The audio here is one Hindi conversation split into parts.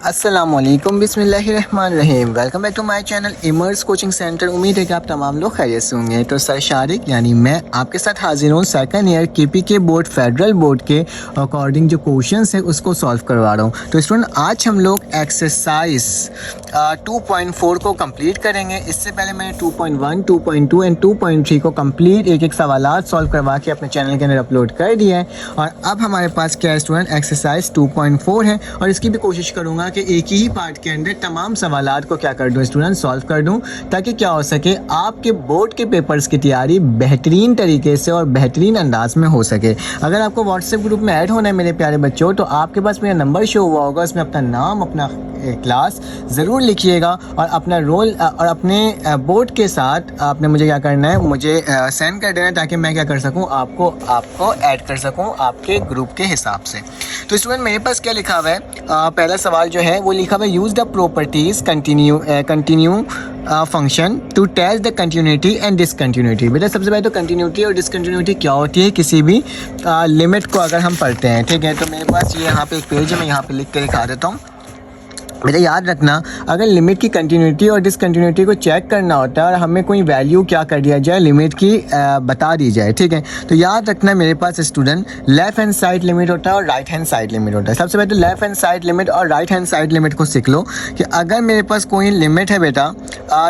अस्सलामुअलैकुम बिस्मिल्लाहिर्रहमानिर्रहीम। Welcome back to my channel immerse coaching centre. उम्मीद है कि आप तमाम लोग खैरियत से होंगे। तो सर शारिक यानी मैं आपके साथ हाजिर हूँ second year KPK board federal board के अकॉर्डिंग जो क्वेश्चंस है उसको सॉल्व करवा रहा हूँ। तो स्टूडेंट आज हम लोग एक्सरसाइज 2.4 को कंप्लीट करेंगे। इससे पहले मैंने 2.1, 2.2 एंड 2.3 को कंप्लीट एक सवालात सॉल्व करवा के अपने चैनल के अंदर अपलोड कर दिया है। और अब हमारे पास क्या है स्टूडेंट, एक्सरसाइज 2.4 है और इसकी भी कोशिश करूँगा कि एक ही पार्ट के अंदर तमाम सवालात को क्या कर दूँ स्टूडेंट, सॉल्व कर दूँ, ताकि क्या हो सके आपके बोर्ड के पेपर्स की तैयारी बेहतरीन तरीके से और बेहतरीन अंदाज में हो सके। अगर आपको व्हाट्सएप ग्रुप में ऐड होना है मेरे प्यारे बच्चों, तो आपके पास मेरा नंबर शो हुआ होगा, उसमें अपना नाम, अपना क्लास ज़रूर लिखिएगा और अपना रोल और अपने बोर्ड के साथ आपने मुझे क्या करना है, मुझे सेंड कर देना है, ताकि मैं क्या कर सकूं, आपको ऐड कर सकूं आपके ग्रुप के हिसाब से। तो स्टूडेंट मेरे पास क्या लिखा हुआ है, पहला सवाल जो है वो लिखा हुआ है, use the properties continue function to test the continuity and discontinuity. बेटा सबसे पहले तो कंटिन्यूटी और डिसकंटिन्यूटी क्या होती है किसी भी लिमिट को अगर हम पढ़ते हैं, ठीक है। तो मेरे पास ये यहाँ पे एक पेज है, मैं यहाँ पे लिख के दिखा देता हूँ। बेटा याद रखना, अगर लिमिट की कंटिन्यूटी और डिसकंटिन्यूटी को चेक करना होता है और हमें कोई वैल्यू क्या कर दिया जाए, लिमिट की बता दी जाए, ठीक है। तो याद रखना मेरे पास student left hand side limit होता है और राइट हैंड साइड लिमिट होता है। सबसे पहले तो लेफ़्ट हैंड साइड लिमिट और राइट हैंड साइड लिमिट को सीख लो कि अगर मेरे पास कोई लिमिट है बेटा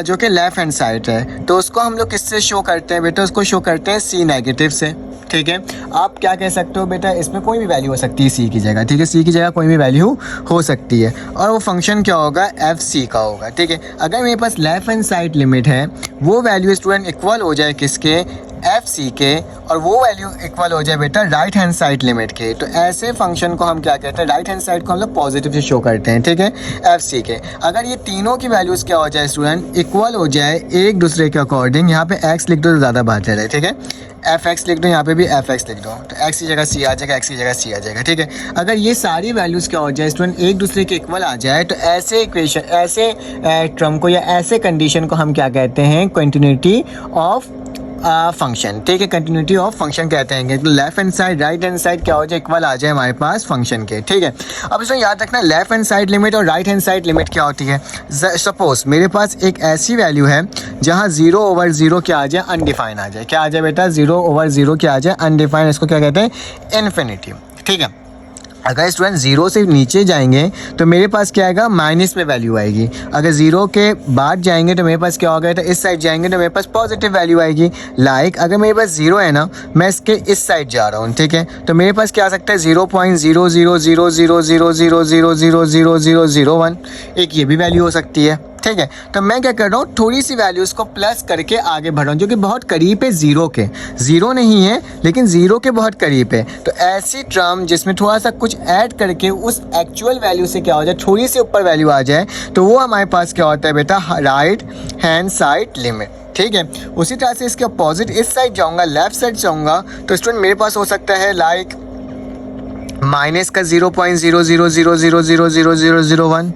जो कि लेफ़्ट हैंड साइड है, तो उसको हम लोग किससे शो करते हैं बेटा, उसको शो करते हैं सी नेगेटिव से, ठीक है। आप क्या कह सकते हो बेटा, इसमें कोई भी वैल्यू हो सकती है सी की जगह, ठीक है। सी की जगह कोई भी वैल्यू हो सकती है और वो फंक्शन क्या होगा, एफ सी का होगा, ठीक है। अगर मेरे पास लेफ्ट हैंड साइड लिमिट है, वो वैल्यू स्टूडेंट इक्वल हो जाए किसके, एफ सी के, और वो वैल्यू इक्वल हो जाए बेटा राइट हैंड साइड लिमिट के, तो ऐसे फंक्शन को हम क्या कहते हैं, राइट हैंड साइड को हम लोग पॉजिटिव से शो करते हैं, ठीक है, एफ सी के। अगर ये तीनों की वैल्यूज़ क्या हो जाए स्टूडेंट, इक्वल हो जाए एक दूसरे के अकॉर्डिंग, यहाँ पे एक्स लिख दो तो ज़्यादा बेहतर है, ठीक है। एफ एक्स लिख दो, यहाँ पे भी एफ एक्स लिख दो, तो एक्स की जगह सी आ जाएगा, एक्स की जगह सी आ जाएगा, ठीक है। अगर ये सारी वैल्यूज़ क्या हो जाए स्टूडेंट, एक दूसरे के इक्वल आ जाए, तो ऐसे इक्वेशन, ऐसे टर्म को या ऐसे कंडीशन को हम क्या कहते हैं, कंटिन्यूटी ऑफ फंक्शन, ठीक है, कंटिन्यूटी ऑफ फंक्शन कहते हैं। तो left hand side right hand side क्या हो जाए, इक्वल आ जाए हमारे पास फंक्शन के, ठीक है। अब इसमें याद रखना लेफ्ट हैंड साइड लिमिट और राइट हैंड साइड लिमिट क्या होती है। सपोज मेरे पास एक ऐसी वैल्यू है जहाँ 0/0 क्या आ जाए, अनडिफाइन आ जाए, क्या आ जाए बेटा, 0/0 क्या आ जाए, अनडिफाइन, इसको क्या कहते हैं, इन्फिनिटी, ठीक है। अगर स्टूडेंट 0 से नीचे जाएंगे तो मेरे पास क्या आएगा, माइनस में वैल्यू आएगी। अगर 0 के बाद जाएंगे तो मेरे पास क्या होगा, तो इस साइड जाएंगे तो मेरे पास पॉजिटिव वैल्यू आएगी। लाइक अगर मेरे पास 0 है ना, मैं इसके इस साइड जा रहा हूँ, ठीक है, तो मेरे पास क्या आ सकता है, 0.0000000000001, एक ये भी वैल्यू हो सकती है, ठीक है। तो मैं क्या कर रहा हूँ, थोड़ी सी वैल्यूज़ को प्लस करके आगे बढ़ रहा हूँ, जो कि बहुत करीब है जीरो के, जीरो नहीं है लेकिन जीरो के बहुत करीब है। तो ऐसी टर्म जिसमें थोड़ा सा कुछ ऐड करके उस एक्चुअल वैल्यू से क्या हो जाए, थोड़ी सी ऊपर वैल्यू आ जाए, तो वो हमारे पास क्या होता है बेटा, राइट हैंड साइड लिमिट, ठीक है। उसी तरह से इसके अपोजिट इस साइड जाऊँगा, लेफ्ट साइड जाऊँगा, तो स्टूडेंट मेरे पास हो सकता है लाइक माइनस का 0.000000001,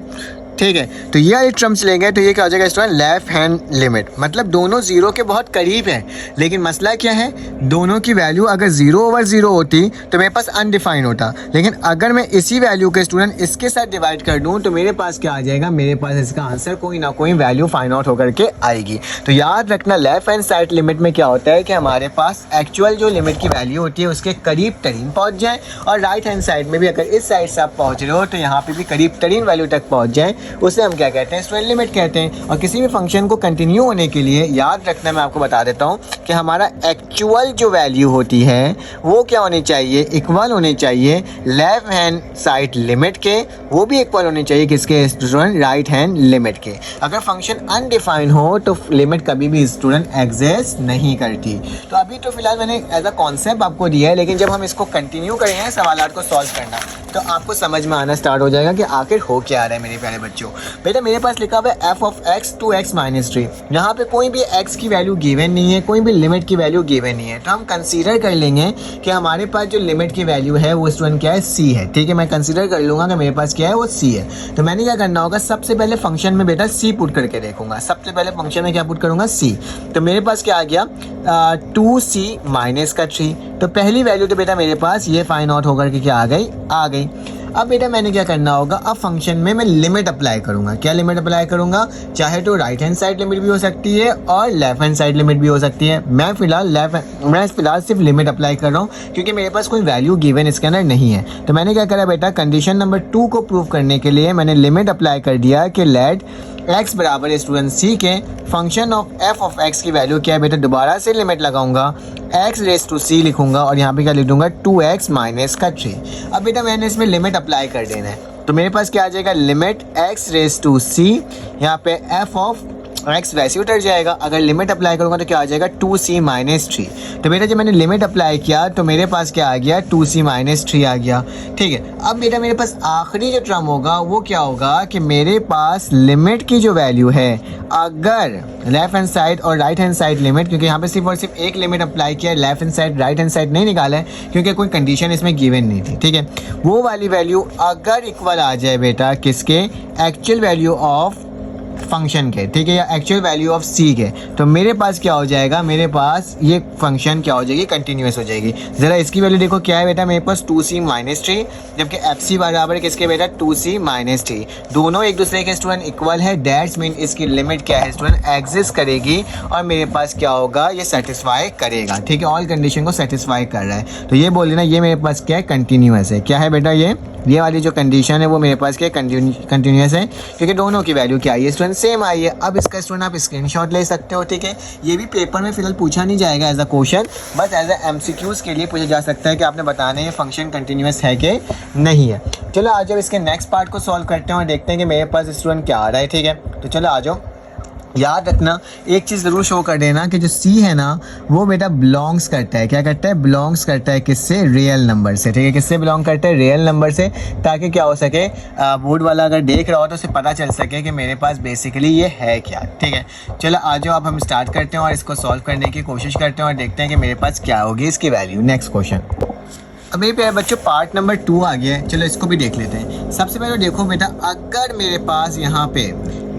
ठीक है। तो ये वाली टर्म्स लेंगे तो ये क्या हो जाएगा स्टूडेंट, लेफ्ट हैंड लिमिट, मतलब दोनों जीरो के बहुत करीब हैं। लेकिन मसला क्या है, दोनों की वैल्यू अगर 0/0 होती तो मेरे पास अनडिफाइन होता, लेकिन अगर मैं इसी वैल्यू के स्टूडेंट इसके साथ डिवाइड कर दूं तो मेरे पास क्या आ जाएगा, मेरे पास इसका आंसर कोई ना कोई वैल्यू फाइंड आउट होकर के आएगी। तो याद रखना लेफ्ट हैंड साइड लिमिट में क्या होता है कि हमारे पास एक्चुअल जो लिमिट की वैल्यू होती है उसके करीब तरीन पहुँच जाए, और राइट हैंड साइड में भी अगर इस साइड से आप पहुँच रहे हो तो यहाँ पर भी करीब तरीन वैल्यू तक पहुँच जाए, उसे हम क्या कहते हैं, स्टूडेंट लिमिट कहते हैं। और किसी भी फंक्शन को कंटिन्यू होने के लिए याद रखना, मैं आपको बता देता हूँ कि हमारा एक्चुअल जो वैल्यू होती है वो क्या होनी चाहिए, इक्वल होनी चाहिए लेफ्ट हैंड साइड लिमिट के, वो भी इक्वल होनी चाहिए किसके स्टूडेंट, राइट हैंड लिमिट के। अगर फंक्शन अनडिफाइंड हो तो लिमिट कभी भी स्टूडेंट एग्जिस्ट नहीं करती। तो अभी तो फिलहाल मैंने एज अ कॉन्सेप्ट आपको दिया है, लेकिन जब हम इसको कंटिन्यू करेंगे सवालात को सॉल्व करना, तो आपको समझ में आना स्टार्ट हो जाएगा कि आखिर हो क्या रहा है मेरे प्यारे बच्चों। बेटा मेरे पास लिखा हुआ है f ऑफ x 2x - 3, यहाँ पे कोई भी x की वैल्यू गिवन नहीं है, कोई भी लिमिट की वैल्यू गिवन नहीं है, तो हम कंसीडर कर लेंगे कि हमारे पास जो लिमिट की वैल्यू है वो स्टूडेंट क्या है, c है, ठीक है। मैं कंसीडर कर लूँगा कि मेरे पास क्या है, वो c है। तो मैंने क्या करना होगा, सबसे पहले फंक्शन में बेटा c पुट करके देखूंगा, सबसे पहले फंक्शन में क्या पुट करूँगा, c। तो मेरे पास क्या आ गया, 2c - 3, तो पहली वैल्यू तो बेटा मेरे पास ये फाइंड आउट होकर के क्या आ गई, अब बेटा मैंने क्या करना होगा, अब फंक्शन में मैं लिमिट अप्लाई करूंगा। क्या लिमिट अप्लाई करूंगा, चाहे तो राइट हैंड साइड लिमिट भी हो सकती है और लेफ्ट हैंड साइड लिमिट भी हो सकती है। मैं फिलहाल सिर्फ लिमिट अप्लाई कर रहा हूँ क्योंकि मेरे पास कोई वैल्यू गिवन इसके अंदर नहीं है। तो मैंने क्या करा बेटा, कंडीशन नंबर 2 को प्रूव करने के लिए मैंने लिमिट अप्लाई कर दिया कि लेट x बराबर स्टूडेंट सी के function of f of x की वैल्यू क्या है बेटा, दोबारा से लिमिट लगाऊंगा, x रेस टू c लिखूंगा और यहाँ पे क्या लिख दूंगा 2x माइनस का 3। अब बेटा मैंने इसमें लिमिट अप्लाई कर देना है, तो मेरे पास क्या आ जाएगा, limit x raise to c, यहाँ पे f ऑफ x वैसे उतर जाएगा। अगर लिमिट अप्लाई करूंगा तो क्या आ जाएगा 2c माइनस 3। तो बेटा जब मैंने लिमिट अप्लाई किया तो मेरे पास क्या आ गया, 2c माइनस 3 आ गया। ठीक है, अब बेटा मेरे पास आखिरी जो टर्म होगा वो क्या होगा कि मेरे पास लिमिट की जो वैल्यू है, अगर लेफ्ट हैंड साइड और राइट हैंड साइड लिमिट, क्योंकि यहाँ पे सिर्फ और सिर्फ एक लिमिट अप्लाई किया है, left hand side right hand side नहीं निकाला है क्योंकि कोई कंडीशन इसमें गिवन नहीं थी। ठीक है, वो वाली वैल्यू अगर इक्वल आ जाए बेटा किसके, एक्चुअल वैल्यू ऑफ फंक्शन के, ठीक है, या एक्चुअल वैल्यू ऑफ सी के, तो मेरे पास क्या हो जाएगा, मेरे पास ये फंक्शन क्या हो जाएगी, कंटिन्यूस हो जाएगी। ज़रा इसकी वैल्यू देखो क्या है बेटा, मेरे पास 2c माइनस 3, जबकि एफ सी बराबर है किसके बेटा, 2c माइनस 3। दोनों एक दूसरे के स्टूडेंट इक्वल है, दैट्स मीन इसकी लिमिट क्या है स्टूडेंट, एग्जिस्ट करेगी और मेरे पास क्या होगा, ये सेटिस्फाई करेगा। ठीक है, ऑल कंडीशन को सेटिस्फाई कर रहा है, तो ये बोल देना ये मेरे पास क्या है, कंटिन्यूस है। क्या है बेटा, ये वाली जो कंडीशन है वो मेरे पास क्या कंटिन्यूस है, क्योंकि दोनों की वैल्यू क्या आई है स्टूडेंट, सेम आई है। अब इसका स्टूडेंट आप स्क्रीनशॉट ले सकते हो। ठीक है, ये भी पेपर में फिलहाल पूछा नहीं जाएगा एज अ क्वेश्चन, बस एज अ एमसीक्यूज के लिए पूछा जा सकता है कि आपने बताना है ये फंक्शन कंटिन्यूस है कि नहीं है। चलो आज जब इसके नेक्स्ट पार्ट को सॉल्व करते हैं और देखते हैं कि मेरे पास स्टूडेंट क्या आ रहा है। ठीक है, तो चलो आ जाओ। याद रखना एक चीज़ ज़रूर शो कर देना कि जो C है ना वो बेटा बिलोंग्स करता है, क्या करता है, बिलोंग्स करता है किससे, रियल नंबर से। ठीक है, किससे बिलोंग करता है, रियल नंबर से, ताकि क्या हो सके, बोर्ड वाला अगर देख रहा हो तो उसे पता चल सके कि मेरे पास बेसिकली ये है क्या। ठीक है, चलो आ जाओ अब हम स्टार्ट करते हैं और इसको सॉल्व करने की कोशिश करते हैं और देखते हैं कि मेरे पास क्या होगी इसकी वैल्यू। नेक्स्ट क्वेश्चन, अब मेरे प्यारे बच्चों पार्ट नंबर 2 आ गया है, चलो इसको भी देख लेते हैं। सबसे पहले देखो बेटा, अगर मेरे पास यहाँ पे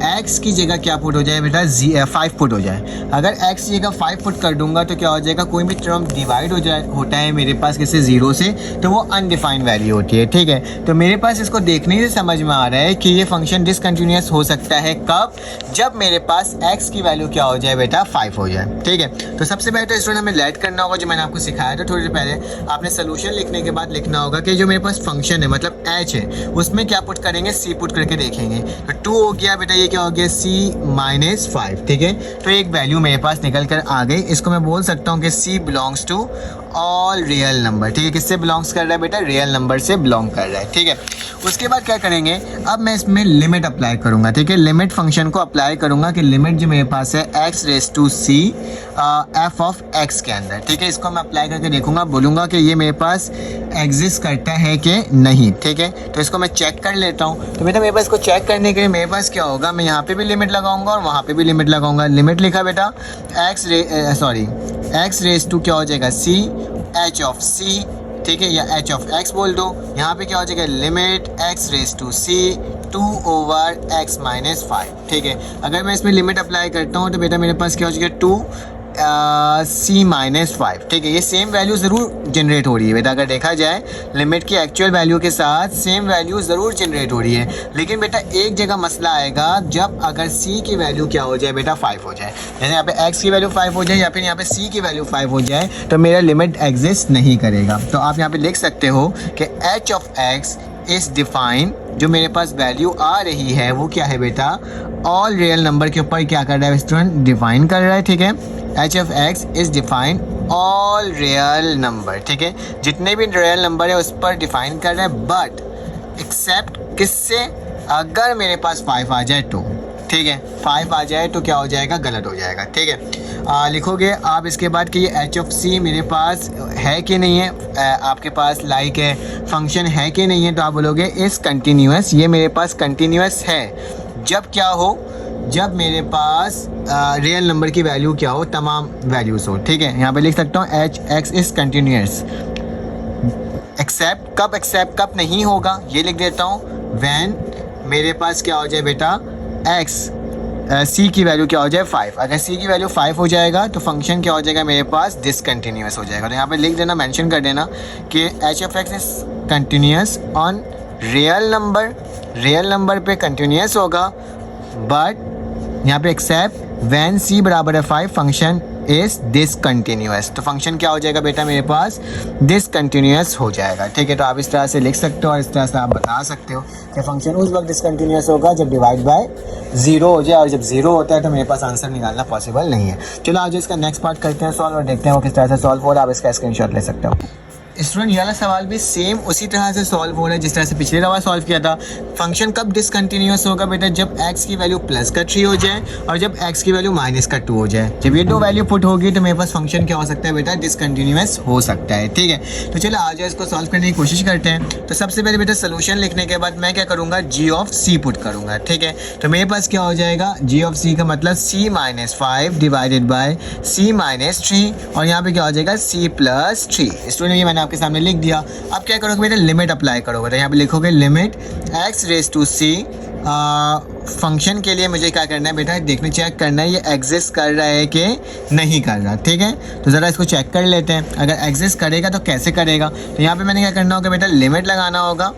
x की जगह क्या पुट हो जाए बेटा, 5 पुट हो जाए। अगर x की जगह 5 पुट कर दूंगा तो क्या हो जाएगा, कोई भी टर्म डिवाइड होता है मेरे पास किससे, 0 से, तो वो अनडिफाइंड वैल्यू होती है। ठीक है, तो मेरे पास इसको देखने से समझ में आ रहा है कि ये फंक्शन डिसकंटिन्यूअस हो सकता है कब, जब मेरे पास x की वैल्यू क्या हो जाए बेटा, 5 हो जाए। ठीक है, तो सबसे पहले तो स्टूडेंट हमें लेट करना होगा, जो मैंने आपको सिखाया था थोड़ी देर पहले। आपने सोल्यूशन लिखने के बाद लिखना होगा कि जो मेरे पास फंक्शन है मतलब h है उसमें क्या पुट करेंगे, c पुट करके देखेंगे। तो 2 हो गया बेटा, ये क्या हो गया, c माइनस 5। ठीक है, तो एक वैल्यू मेरे पास निकल कर आ गई। इसको मैं बोल सकता हूँ कि c belongs to all real number. ठीक है, किससे बिलोंग्स कर रहा है बेटा, रियल नंबर से बिलोंग कर रहा है। ठीक है, उसके बाद क्या करेंगे, अब मैं इसमें लिमिट अप्लाई करूंगा। ठीक है, लिमिट फंक्शन को अप्लाई करूंगा कि लिमिट जो मेरे पास है x raise to c f of x के अंदर। ठीक है, इसको मैं अप्लाई करके देखूंगा, बोलूंगा कि ये मेरे पास एग्जिस्ट करता है कि नहीं। ठीक है, तो इसको मैं चेक कर लेता हूँ। तो बेटा मेरे पास इसको चेक करने के लिए मेरे पास क्या होगा, मैं यहाँ पे भी लिमिट लगाऊंगा और वहाँ पे भी लिमिट लगाऊंगा। लिमिट लिखा बेटा x रेस टू क्या हो जाएगा, c h ऑफ c। ठीक है, या h ऑफ x बोल दो। यहाँ पे क्या हो जाएगा, limit x raise to c 2 over x minus 5। ठीक है, अगर मैं इसमें लिमिट अप्लाई करता हूँ तो बेटा मेरे पास क्या हो जाएगा, 2 c माइनस 5। ठीक है, ये सेम वैल्यू ज़रूर जनरेट हो रही है बेटा, अगर देखा जाए लिमिट की एक्चुअल वैल्यू के साथ सेम वैल्यू ज़रूर जनरेट हो रही है। लेकिन बेटा एक जगह मसला आएगा, जब अगर c की वैल्यू क्या हो जाए बेटा, 5 हो जाए। जैसे यहाँ पे x की वैल्यू 5 हो जाए या फिर यहाँ पे c की वैल्यू 5 हो जाए तो मेरा लिमिट एग्जिस्ट नहीं करेगा। तो आप यहाँ पे लिख सकते हो कि h of x is define, जो मेरे पास वैल्यू आ रही है वो क्या है बेटा, ऑल रियल नंबर के ऊपर क्या कर रहा है स्टूडेंट, डिफाइन कर रहा है। ठीक है, h of x is define all real number. ठीक है, जितने भी रियल नंबर है उस पर डिफाइन कर रहा है, बट एक्सेप्ट किससे, अगर मेरे पास 5 आ जाए तो। ठीक है, 5 आ जाए तो क्या हो जाएगा, गलत हो जाएगा। ठीक है, लिखोगे आप इसके बाद कि ये h ऑफ c मेरे पास है कि नहीं है, आपके पास लाइक है फंक्शन है कि नहीं है, तो आप बोलोगे इस कंटिन्यूअस, ये मेरे पास कंटिन्यूअस है जब क्या हो, जब मेरे पास रियल नंबर की वैल्यू क्या हो, तमाम वैल्यूज़ हो। ठीक है, यहाँ पे लिख सकता हूँ h x is continuous. Except कब नहीं होगा, ये लिख देता हूँ, व्हेन मेरे पास क्या हो जाए बेटा, c की वैल्यू क्या हो जाए, 5। अगर c की वैल्यू 5 हो जाएगा तो फंक्शन क्या हो जाएगा मेरे पास, डिसकंटिन्यूअस हो जाएगा। तो यहाँ पे लिख देना, मेंशन कर देना कि h of x is continuous on real number पे कंटिन्यूस होगा, बट यहाँ पे एक्सेप्ट व्हेन c बराबर है 5 फंक्शन इज डिसकंटिन्यूअस। तो फंक्शन क्या हो जाएगा बेटा मेरे पास, डिसकंटिन्यूअस हो जाएगा। ठीक है, तो आप इस तरह से लिख सकते हो और इस तरह से आप बता सकते हो कि फंक्शन उस वक्त डिसकंटिन्यूअस होगा जब डिवाइड बाय 0 हो जाए, और जब 0 होता है तो मेरे पास आंसर निकालना पॉसिबल नहीं है। चलो आज इसका नेक्स्ट पार्ट करते हैं सॉल्व और देखते हैं वो किस तरह से सॉल्व हो रहा है। आप इसका स्क्रीनशॉट ले सकते हो। स्टूडेंट ये वाला सवाल भी सेम उसी तरह से सॉल्व हो रहा है जिस तरह से पिछले दफा सॉल्व किया था। फंक्शन कब डिसकंटिन्यूअस होगा बेटा, जब x की वैल्यू प्लस का 3 हो जाए और जब x की वैल्यू माइनस का 2 हो जाए। जब ये दो वैल्यू पुट होगी तो मेरे पास फंक्शन क्या हो सकता है बेटा, डिसकंटिन्यूअस हो सकता है। ठीक है, तो चलो आज इसको सॉल्व करने की कोशिश करते हैं। तो सबसे पहले बेटा सोल्यूशन लिखने के बाद मैं क्या करूँगा, g ऑफ c पुट करूँगा। ठीक है, तो मेरे पास क्या हो जाएगा, g ऑफ c का मतलब c minus 5 divided by c minus 3, और यहाँ पे क्या हो जाएगा c प्लस 3। स्टूडेंट ये मैंने आपके सामने लिख दिया। अब क्या करोगे बेटा, लिमिट अप्लाई करोगे। तो यहाँ पे लिखोगे limit x raise to c। Function के लिए मुझे क्या करना है बेटा, देखने चेक करना है ये एग्जिस्ट कर रहा है कि नहीं कर रहा। ठीक है, तो ज़रा इसको चेक कर लेते हैं। अगर एग्जिस्ट करेगा तो कैसे करेगा, तो यहाँ पे मैंने क्या करना होगा बेटा, लिमिट लगाना होगा,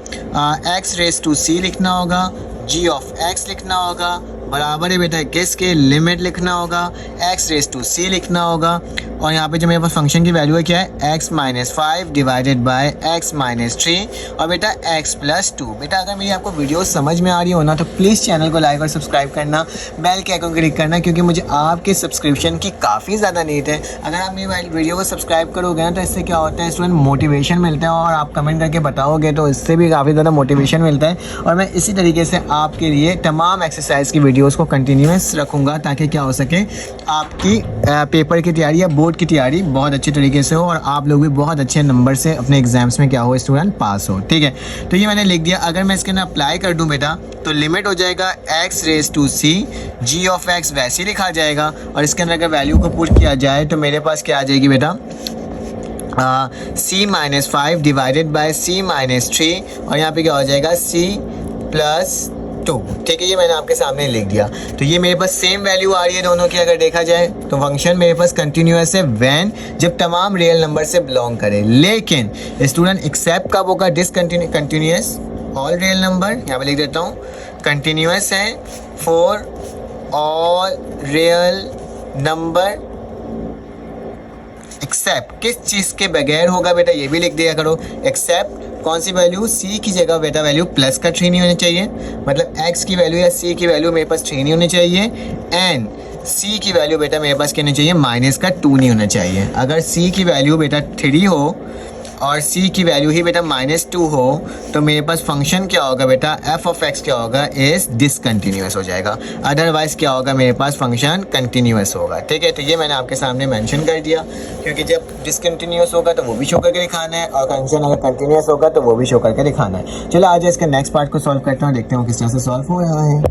x रेज टू c लिखना होगा, g ऑफ x लिखना होगा, बराबर है बेटा किसके, लिमिट लिखना होगा, x रेज टू c लिखना होगा, और यहाँ पे जो मेरे पास फंक्शन की वैल्यू है क्या है, x minus 5 divided by x minus 3, और बेटा x प्लस 2। बेटा अगर मेरी आपको वीडियो समझ में आ रही हो ना तो प्लीज़ चैनल को लाइक और सब्सक्राइब करना, बेल के आइकन को क्लिक करना, क्योंकि मुझे आपके सब्सक्रिप्शन की काफ़ी ज़्यादा नीड है। अगर आप मेरी वीडियो को सब्सक्राइब करोगे ना तो इससे क्या होता है स्टूडेंट, मोटिवेशन मिलता है, और आप कमेंट करके बताओगे तो इससे भी काफ़ी ज़्यादा मोटिवेशन मिलता है। और मैं इसी तरीके से आपके लिए तमाम एक्सरसाइज की वीडियोज़ को कंटिन्यूस रखूँगा ताकि क्या हो सके, आपकी पेपर की तैयारी या बोर्ड की तैयारी बहुत अच्छे तरीके से हो और आप लोग भी बहुत अच्छे नंबर से अपने एग्जाम्स में क्या हो, स्टूडेंट पास हो। ठीक है, तो ये मैंने लिख दिया। अगर मैं इसके अंदर अप्लाई कर दूं बेटा तो लिमिट हो जाएगा x raise to c, g of x वैसे ही लिखा जाएगा, और इसके अंदर अगर वैल्यू को पुट किया जाए तो मेरे पास क्या आ जाएगी बेटा, c minus 5 divided by c minus 3, और यहाँ पे क्या हो जाएगा c प्लस 2। ठीक है, ये मैंने आपके सामने लिख दिया। तो ये मेरे पास सेम वैल्यू आ रही है दोनों की। अगर देखा जाए तो फंक्शन मेरे पास कंटिन्यूअस है व्हेन, जब तमाम रियल नंबर से बिलोंग करे। लेकिन स्टूडेंट एक्सेप्ट कब होगा, कंटिन्यूअस ऑल रियल नंबर, यहाँ पे लिख देता हूँ, कंटिन्यूअस है for all real number except किस चीज़ के बगैर होगा बेटा, ये भी लिख दिया करो। एक्सेप्ट कौन सी वैल्यू, c की जगह बेटा वैल्यू प्लस का 3 नहीं होनी चाहिए, मतलब x की वैल्यू या c की वैल्यू मेरे पास 3 नहीं होनी चाहिए, एंड c की वैल्यू बेटा मेरे पास क्या नहीं चाहिए, माइनस का 2 नहीं होना चाहिए। अगर c की वैल्यू बेटा 3 हो और c की वैल्यू ही बेटा -2 हो तो मेरे पास फंक्शन क्या होगा बेटा, f ऑफ x क्या होगा, इज डिसकंटिन्यूअस हो जाएगा। अदरवाइज क्या होगा, मेरे पास फंक्शन कंटिन्यूअस होगा। ठीक है, तो ये मैंने आपके सामने मेंशन कर दिया, क्योंकि जब डिसकंटिन्यूअस होगा तो वो भी शो करके दिखाना है, और फंक्शन अगर कंटिन्यूअस होगा तो वो भी शो करके दिखाना है। चलो आज इसके नेक्स्ट पार्ट को सॉल्व करते हैं, देखते हैं किस तरह से सॉल्व हो रहा है।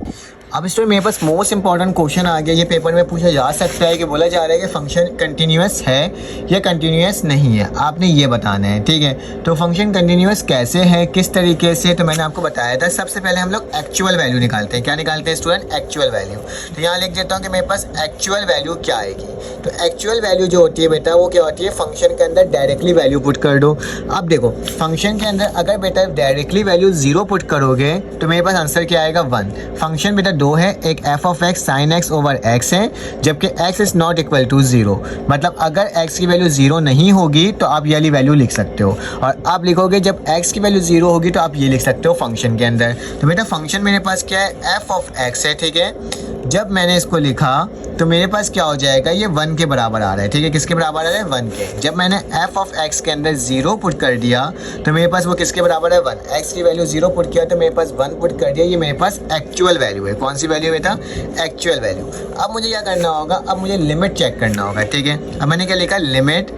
अब स्टूडेंट मेरे पास मोस्ट इंपॉर्टेंट क्वेश्चन आ गया। ये पेपर में पूछा जा सकता है कि बोला जा रहा है कि फंक्शन कंटिन्यूअस है या कंटिन्यूअस नहीं है, आपने ये बताना है। ठीक है, तो फंक्शन कंटिन्यूअस कैसे है, किस तरीके से, तो मैंने आपको बताया था। सबसे पहले हम लोग एक्चुअल वैल्यू निकालते हैं। क्या निकालते हैं स्टूडेंट, एक्चुअल वैल्यू। तो यहाँ लिख देता हूँ कि मेरे पास एक्चुअल वैल्यू क्या आएगी। तो एक्चुअल वैल्यू जो होती है बेटा वो क्या होती है, फंक्शन के अंदर डायरेक्टली वैल्यू पुट कर दो। अब देखो फंक्शन के अंदर अगर बेटा डायरेक्टली वैल्यू 0 पुट करोगे तो मेरे पास आंसर क्या आएगा, 1। फंक्शन बेटा 2 है, एक f of x sine x over x है, जबकि x is not equal to 0। मतलब अगर x की वैल्यू 0 नहीं होगी तो आप ये वाली वैल्यू लिख सकते हो, और आप लिखोगे जब x की वैल्यू 0 होगी तो आप ये लिख सकते हो फंक्शन के अंदर। तो बेटा फंक्शन मेरे पास क्या है, f ऑफ x है। ठीक है, जब मैंने इसको लिखा तो मेरे पास क्या हो जाएगा, ये 1 के बराबर आ रहा है। ठीक है, किसके बराबर आ रहा है, 1 के। जब मैंने f ऑफ x के अंदर 0 पुट कर दिया तो मेरे पास वो किसके बराबर है, 1। x की वैल्यू 0 पुट किया तो मेरे पास 1 पुट कर दिया। ये मेरे पास एक्चुअल वैल्यू है। कौन सी वैल्यू बेटा, एक्चुअल वैल्यू। अब मुझे क्या करना होगा, अब मुझे लिमिट चेक करना होगा। ठीक है, अब मैंने क्या लिखा, लिमिट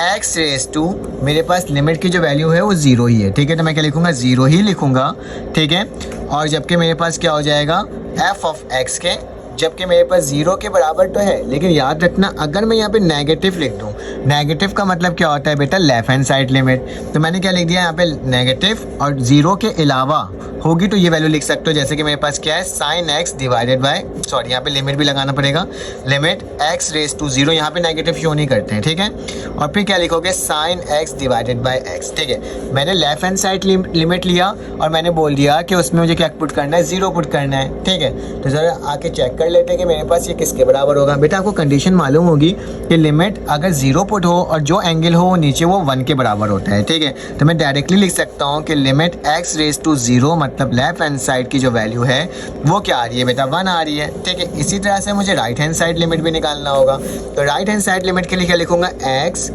x रेज टू, मेरे पास लिमिट की जो वैल्यू है वो 0 ही है। ठीक है, तो मैं क्या लिखूंगा, 0 ही लिखूंगा। ठीक है, और जबकि मेरे पास क्या हो जाएगा, f ऑफ x के जबकि मेरे पास 0 के बराबर तो है। लेकिन याद रखना, अगर मैं यहाँ पे नेगेटिव लिख दूँ, नेगेटिव का मतलब क्या होता है बेटा, लेफ्ट हैंड साइड लिमिट। तो मैंने क्या लिख दिया यहाँ पे, नेगेटिव और 0 के अलावा होगी तो ये वैल्यू लिख सकते हो। जैसे कि मेरे पास क्या है, sine x divided by, sorry यहाँ पे लिमिट भी लगाना पड़ेगा, लिमिट एक्स रेज टू 0, यहाँ पे नेगेटिव शो नहीं करते हैं, ठीक है। और फिर क्या लिखोगे, sine x divided by x, ठीक है। मैंने लेफ्ट हैंड साइड लिमिट लिया और मैंने बोल दिया कि उसमें मुझे क्या पुट करना है, 0 पुट करना है, ठीक है। तो ज़रा आके चेक कर लेते हैं कि मेरे पास ये किसके बराबर होगा। बेटा आपको कंडीशन मालूम होगी कि लिमिट अगर 0 पुट हो और जो एंगल हो नीचे वो 1 के बराबर होता है, ठीक है। तो मैं डायरेक्टली लिख सकता हूँ कि लिमिट एक्स रेज टू 0 मतलब लेफ्ट हैंड साइड की जो वैल्यू है वो क्या आ रही है बेटा, 1 आ रही है, ठीक है। इसी तरह से मुझे राइट हैंड साइड लिमिट भी निकालना होगा। तो राइट हैंड साइड लिमिट के लिए क्या लिखूंगा, एक्स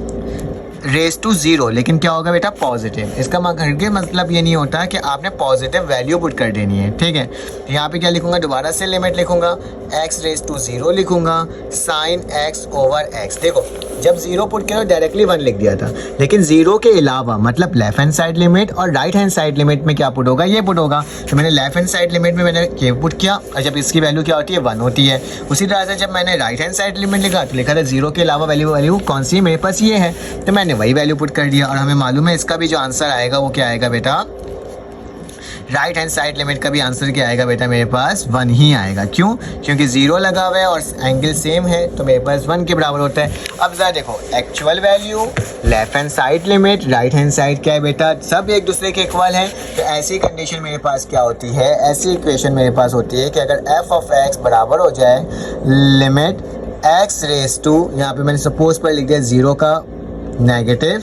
रेज टू 0, लेकिन क्या होगा बेटा, पॉजिटिव। इसका मतलब ये नहीं होता कि आपने पॉजिटिव वैल्यू पुट कर देनी है, ठीक है। तो यहाँ पे क्या लिखूंगा, दोबारा से लिमिट लिखूंगा, एक्स रेज टू 0 लिखूंगा, साइन एक्स ओवर एक्स। देखो जब 0 पुट किया तो डायरेक्टली 1 लिख दिया था, लेकिन 0 के अलावा मतलब लेफ्ट हैंड साइड लिमिट और राइट हैंड साइड लिमिट में क्या पुट होगा, ये पुट होगा। तो मैंने लेफ्ट हैंड साइड लिमिट में मैंने ये पुट किया और जब इसकी वैल्यू क्या होती है, 1 होती है। उसी तरह से जब मैंने राइट हैंड साइड लिमिट लिखा तो लिखा था 0 के अलावा वैल्यू कौन सी है, मेरे पास ये है, तो मैंने वही वैल्यू पुट कर दिया। और हमें मालूम है इसका भी जो आंसर आएगा वो क्या आएगा बेटा, राइट हैंड साइड लिमिट का भी आंसर क्या आएगा बेटा, मेरे पास 1 ही आएगा। क्यों, क्योंकि 0 लगा हुआ है और एंगल सेम है तो मेरे पास 1 के बराबर होता है। अब ज़रा देखो, actual value, left hand side limit, right hand side क्या है बेटा, सब एक दूसरे के इक्वल हैं। तो ऐसी कंडीशन मेरे पास क्या होती है, ऐसी इक्वेशन मेरे पास होती है कि अगर एफ ऑफ एक्स बराबर हो जाए लिमिट एक्स रेज टू, यहाँ पे मैंने सपोज पर लिख दिया 0 का नेगेटिव,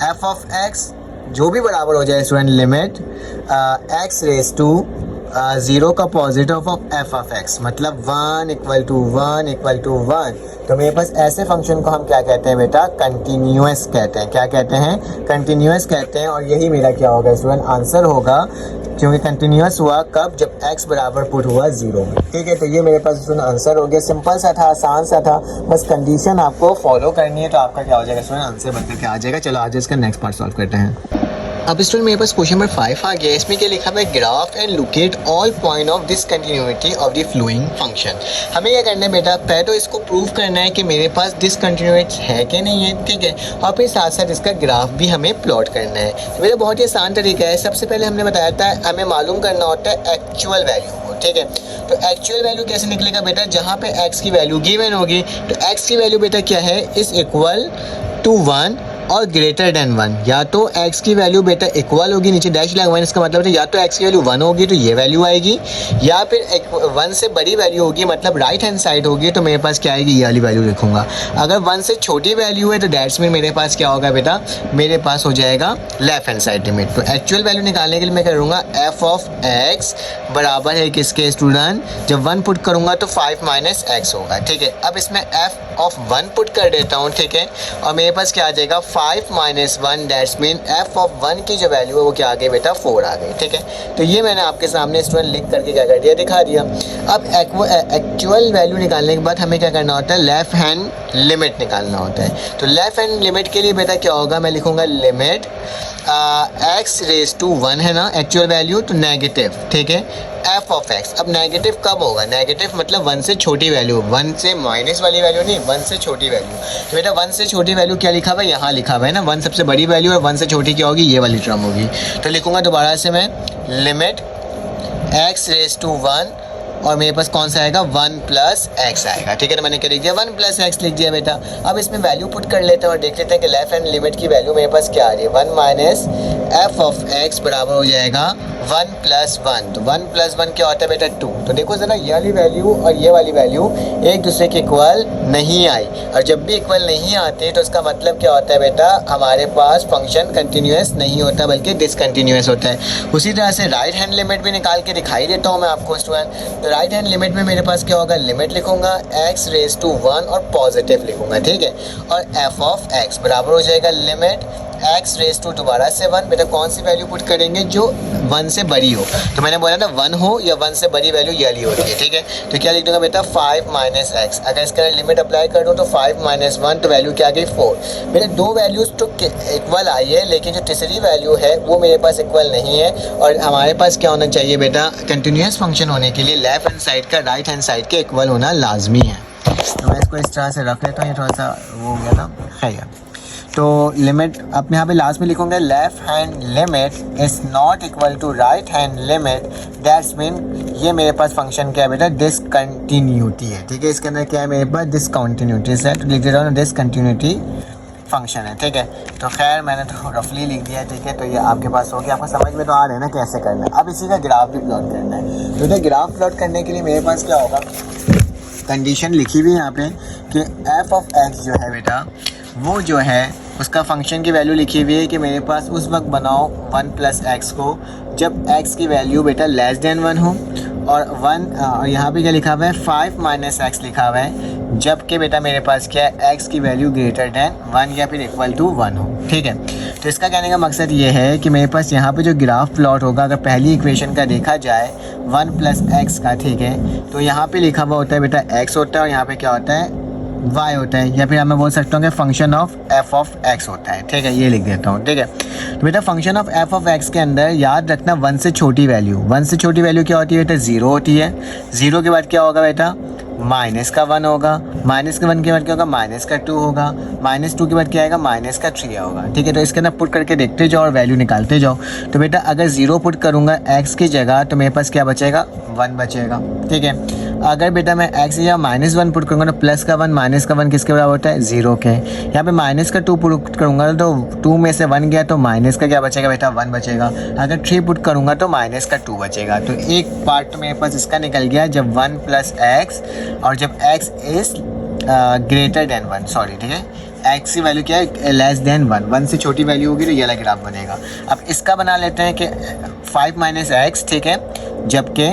एफ ऑफ एक्स जो भी बराबर हो जाए student, limit X raise to 0 का positive of F of X, मतलब 1 इक्वल टू 1। तो मेरे पास ऐसे फंक्शन को हम क्या कहते हैं बेटा, कंटिन्यूअस कहते हैं। क्या कहते हैं, कंटिन्यूअस कहते हैं। और यही मेरा क्या होगा स्टूडेंट, आंसर होगा, क्योंकि कंटिन्यूअस हुआ कब, जब x बराबर पुट हुआ 0, ठीक है। तो ये मेरे पास स्टूडेंट आंसर हो गया, सिंपल सा था, आसान सा था, बस कंडीशन आपको फॉलो करनी है तो आपका क्या हो जाएगा स्टूडेंट, आंसर बनकर के आ जाएगा। चलो आज इसका नेक्स्ट पार्ट सॉल्व करते हैं। अब स्टूडेंट मेरे पास क्वेश्चन नंबर 5 आ गया। इसमें क्या लिखा हुआ है, graph and locate all point of discontinuity of the flowing function. हमें क्या करना है बेटा, पहले तो इसको प्रूव करना है कि मेरे पास डिसकंटिन्यूटी है कि नहीं है, ठीक है। और फिर साथ साथ इसका ग्राफ भी हमें प्लॉट करना है। तो मेरा बहुत ही आसान तरीका है। सबसे पहले हमने बताया था हमें मालूम करना होता है एक्चुअल वैल्यू को, ठीक है। तो एक्चुअल वैल्यू कैसे निकलेगा बेटा, जहाँ पे x की वैल्यू गिवन होगी तो x की वैल्यू बेटा क्या है, इज इक्वल टू 1 और ग्रेटर देन 1। या तो x की वैल्यू बेटा इक्वल होगी, नीचे डैश लगा हुआ है, इसका मतलब है या तो x की वैल्यू 1 होगी तो ये वैल्यू आएगी, या फिर 1 से बड़ी वैल्यू होगी मतलब राइट हैंड साइड होगी तो मेरे पास क्या आएगी, ये वाली वैल्यू लिखूंगा। अगर 1 से छोटी वैल्यू है तो दैट्स मीन मेरे पास क्या होगा बेटा, मेरे पास हो जाएगा लेफ्ट हैंड साइड लिमिट। तो एक्चुअल वैल्यू निकालने के लिए मैं करूँगा एफ ऑफ एक्स बराबर है किसके स्टूडेंट, जब 1 पुट करूँगा तो 5 माइनस एक्स होगा, ठीक है। अब इसमें एफ ऑफ 1 पुट कर देता हूँ, ठीक है। और मेरे पास क्या आ जाएगा 5 minus 1, that's mean F of 1 की जो वैल्यू है वो क्या आ गई बेटा, 4 आ गई, ठीक है। तो ये मैंने आपके सामने स्टूडेंट लिख करके क्या कर दिया, दिखा दिया। अब एक्चुअल वैल्यू निकालने के बाद हमें क्या करना होता है, लेफ्ट हैंड लिमिट निकालना होता है। तो लेफ्ट हैंड लिमिट के लिए बेटा क्या होगा, मैं लिखूंगा लिमिट एक्स रेज टू 1 है ना एक्चुअल वैल्यू, तो नेगेटिव, ठीक है, एफ ऑफ एक्स। अब नेगेटिव कब होगा, नेगेटिव मतलब 1 से छोटी वैल्यू, 1 से माइनस वाली वैल्यू नहीं, 1 से छोटी वैल्यू। तो बेटा 1 से छोटी वैल्यू क्या लिखा हुआ है, यहाँ लिखा हुआ है ना, 1 सबसे बड़ी वैल्यू और 1 से छोटी क्या होगी, ये वाली टर्म होगी। तो लिखूंगा दोबारा से मैं लिमिट एक्स रेज टू 1 और मेरे पास कौन सा आएगा, 1 प्लस एक्स आएगा, ठीक है। तो मैंने क्या लिख दिया, 1 प्लस एक्स लिख दिया बेटा। अब इसमें वैल्यू पुट कर लेते हैं और देख लेते हैं कि लेफ्ट हैंड लिमिट की वैल्यू मेरे पास क्या आ रही है, 1 माइनस एफ ऑफ एक्स बराबर हो जाएगा 1 प्लस 1। तो 1 प्लस 1 क्या होता है बेटा, 2। तो देखो ज़रा ये वाली वैल्यू और ये वाली वैल्यू एक दूसरे के इक्वल नहीं आई, और जब भी इक्वल नहीं आते तो इसका मतलब क्या होता है बेटा, हमारे पास फंक्शन कंटिन्यूअस नहीं होता बल्कि डिसकंटिन्यूअस होता है। उसी तरह से राइट हैंड लिमिट भी निकाल के दिखाई देता हूँ मैं आपको स्टूडेंट। तो राइट हैंड लिमिट में मेरे पास क्या होगा, लिमिट लिखूंगा एक्स रेज टू 1 और पॉजिटिव लिखूंगा, ठीक है। और एफ ऑफ एक्स बराबर हो जाएगा लिमिट एक्स रेस टू दोबारा से 1। बेटा कौन सी वैल्यू पुट करेंगे जो 1 से बड़ी हो, तो मैंने बोला ना 1 हो या 1 से बड़ी वैल्यू ये वाली होती है, ठीक है। तो क्या लिख दूंगा बेटा 5 माइनस एक्स। अगर इसका लिमिट अप्लाई कर दूँ तो 5 माइनस 1, तो वैल्यू क्या आ गई 4। मेरे दो वैल्यूज़ तो इक्वल आई है, लेकिन जो तीसरी वैल्यू है वो मेरे पास इक्वल नहीं है। और हमारे पास क्या होना चाहिए बेटा, कंटिन्यूस फंक्शन होने के लिए लेफ्ट हैंड साइड का राइट हैंड साइड के इक्वल होना लाजमी है। तो मैं इसको इस तरह से रख लेता हूँ, ये थोड़ा सा वो हो गया ना, खैर। तो लिमिट आप यहाँ पे लास्ट में लिखोगे left hand limit is not equal to right hand limit, that's mean ये मेरे पास फंक्शन क्या है बेटा, डिसकंटिन्यूटी है, ठीक है। इसके अंदर क्या है मेरे पास, डिसकंटिन्यूटी है, तो लिख देता हूँ डिसकंटिन्यूटी फंक्शन है, ठीक है। तो खैर मैंने तो रफली लिख दिया है, ठीक है। तो ये आपके पास हो गया, आपको समझ में तो आ रहा है ना कैसे करना है। अब इसी का ग्राफ भी प्लॉट करना है। तो ग्राफ प्लॉट करने के लिए मेरे पास क्या होगा, कंडीशन लिखी हुई है यहाँ पे कि एफ ऑफ एक्स जो है बेटा, वो जो है उसका फंक्शन की वैल्यू लिखी हुई है कि मेरे पास उस वक्त बनाओ 1 प्लस एक्स को जब x की वैल्यू बेटा लेस देन 1 हो, और 1 और यहाँ पे क्या लिखा हुआ है 5 माइनस एक्स लिखा हुआ है जबकि बेटा मेरे पास क्या है x की वैल्यू ग्रेटर देन 1 या फिर इक्वल टू 1 हो, ठीक है। तो इसका कहने का मकसद ये है कि मेरे पास यहाँ पे जो ग्राफ प्लॉट होगा, अगर पहली इक्वेशन का देखा जाए 1 प्लस एक्स का, ठीक है, तो यहाँ पे लिखा हुआ होता है बेटा x होता है और यहाँ पे क्या होता है y होता है, या फिर मैं बोल सकता हूँ कि function of f of x होता है, ठीक है। ये लिख देता हूँ, ठीक है। तो बेटा function of f of x के अंदर याद रखना 1 से छोटी वैल्यू, 1 से छोटी वैल्यू क्या होती है बेटा, 0 होती है। 0 के बाद क्या होगा बेटा, माइनस का 1 होगा, माइनस के 1 के बाद क्या होगा, माइनस का 2 होगा, माइनस 2 के बाद क्या आएगा, माइनस का 3 होगा, ठीक है। तो इसके अंदर पुट करके देखते जाओ और वैल्यू निकालते जाओ। तो बेटा अगर 0 पुट करूँगा x की जगह तो मेरे पास क्या बचेगा, 1 बचेगा, ठीक है। अगर बेटा मैं x या -1 पुट करूँगा तो प्लस का 1 माइनस का 1 किसके बराबर होता है, 0 के। यहाँ पे माइनस का 2 पुट करूँगा तो 2 में से 1 गया तो माइनस का क्या बचेगा बेटा, 1 बचेगा। अगर 3 पुट करूँगा तो माइनस का 2 बचेगा। तो एक पार्ट तो मेरे पास इसका निकल गया जब 1 प्लस एक्स और जब x is greater than 1, sorry, ठीक है। x की वैल्यू क्या है, लेस देन 1, 1 से छोटी वैल्यू होगी तो ये वाला ग्राफ बनेगा। अब इसका बना लेते हैं कि 5 माइनस एक्स, ठीक है, जबकि